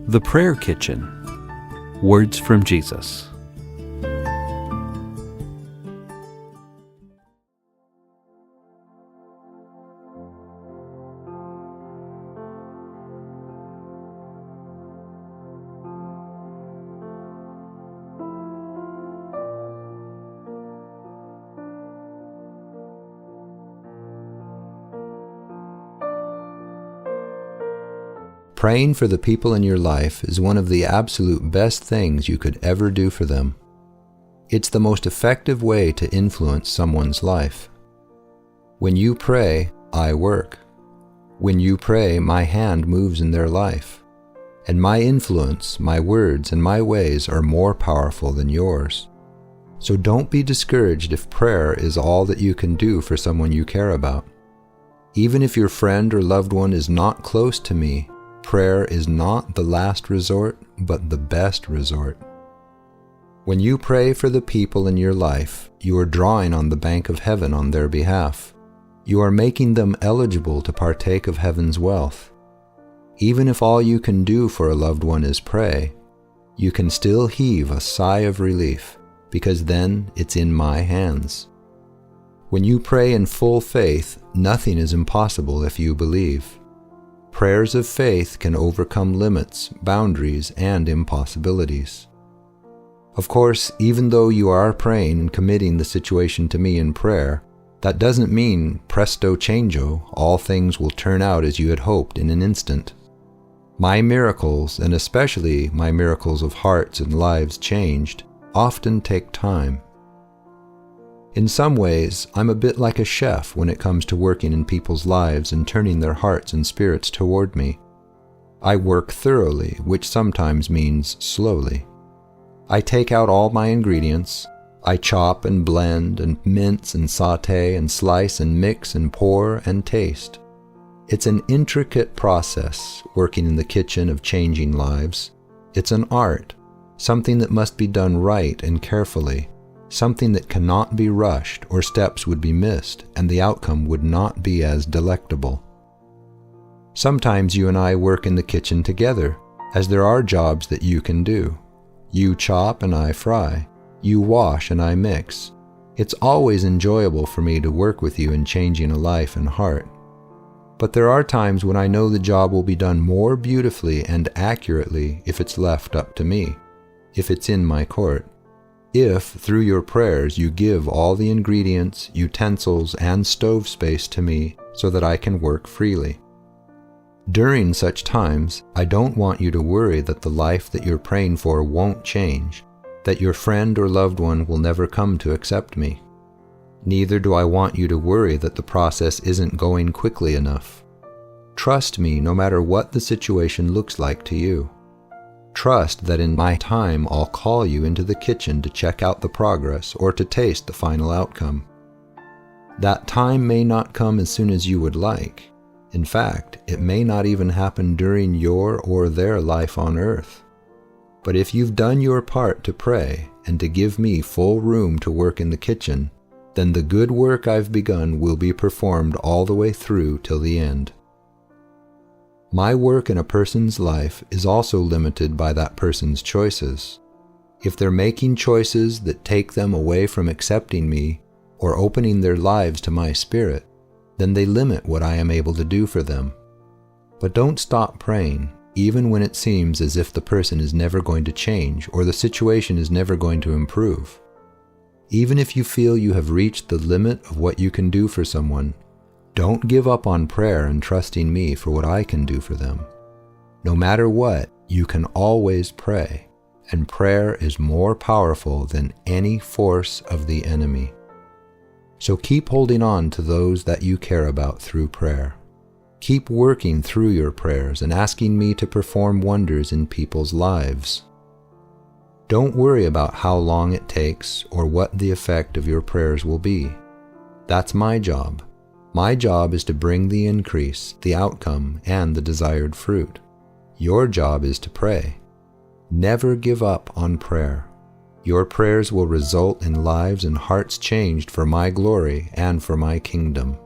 The Prayer Kitchen. Words from Jesus. Praying for the people in your life is one of the absolute best things you could ever do for them. It's the most effective way to influence someone's life. When you pray, I work. When you pray, my hand moves in their life. And my influence, my words, and my ways are more powerful than yours. So don't be discouraged if prayer is all that you can do for someone you care about. Even if your friend or loved one is not close to me, prayer is not the last resort, but the best resort. When you pray for the people in your life, you are drawing on the bank of heaven on their behalf. You are making them eligible to partake of heaven's wealth. Even if all you can do for a loved one is pray, you can still heave a sigh of relief, because then it's in my hands. When you pray in full faith, nothing is impossible if you believe. Prayers of faith can overcome limits, boundaries, and impossibilities. Of course, even though you are praying and committing the situation to me in prayer, that doesn't mean presto changeo, all things will turn out as you had hoped in an instant. My miracles, and especially my miracles of hearts and lives changed, often take time. In some ways, I'm a bit like a chef when it comes to working in people's lives and turning their hearts and spirits toward me. I work thoroughly, which sometimes means slowly. I take out all my ingredients. I chop and blend and mince and saute and slice and mix and pour and taste. It's an intricate process, working in the kitchen of changing lives. It's an art, something that must be done right and carefully. Something that cannot be rushed or steps would be missed and the outcome would not be as delectable. Sometimes you and I work in the kitchen together, as there are jobs that you can do. You chop and I fry. You wash and I mix. It's always enjoyable for me to work with you in changing a life and heart. But there are times when I know the job will be done more beautifully and accurately if it's left up to me, if it's in my court. If, through your prayers, you give all the ingredients, utensils, and stove space to me so that I can work freely. During such times, I don't want you to worry that the life that you're praying for won't change, that your friend or loved one will never come to accept me. Neither do I want you to worry that the process isn't going quickly enough. Trust me no matter what the situation looks like to you. Trust that in my time I'll call you into the kitchen to check out the progress or to taste the final outcome. That time may not come as soon as you would like. In fact, it may not even happen during your or their life on earth. But if you've done your part to pray and to give me full room to work in the kitchen, then the good work I've begun will be performed all the way through till the end. My work in a person's life is also limited by that person's choices. If they're making choices that take them away from accepting me or opening their lives to my spirit, then they limit what I am able to do for them. But don't stop praying, even when it seems as if the person is never going to change or the situation is never going to improve. Even if you feel you have reached the limit of what you can do for someone, don't give up on prayer and trusting me for what I can do for them. No matter what, you can always pray, and prayer is more powerful than any force of the enemy. So keep holding on to those that you care about through prayer. Keep working through your prayers and asking me to perform wonders in people's lives. Don't worry about how long it takes or what the effect of your prayers will be. That's my job. My job is to bring the increase, the outcome, and the desired fruit. Your job is to pray. Never give up on prayer. Your prayers will result in lives and hearts changed for my glory and for my kingdom.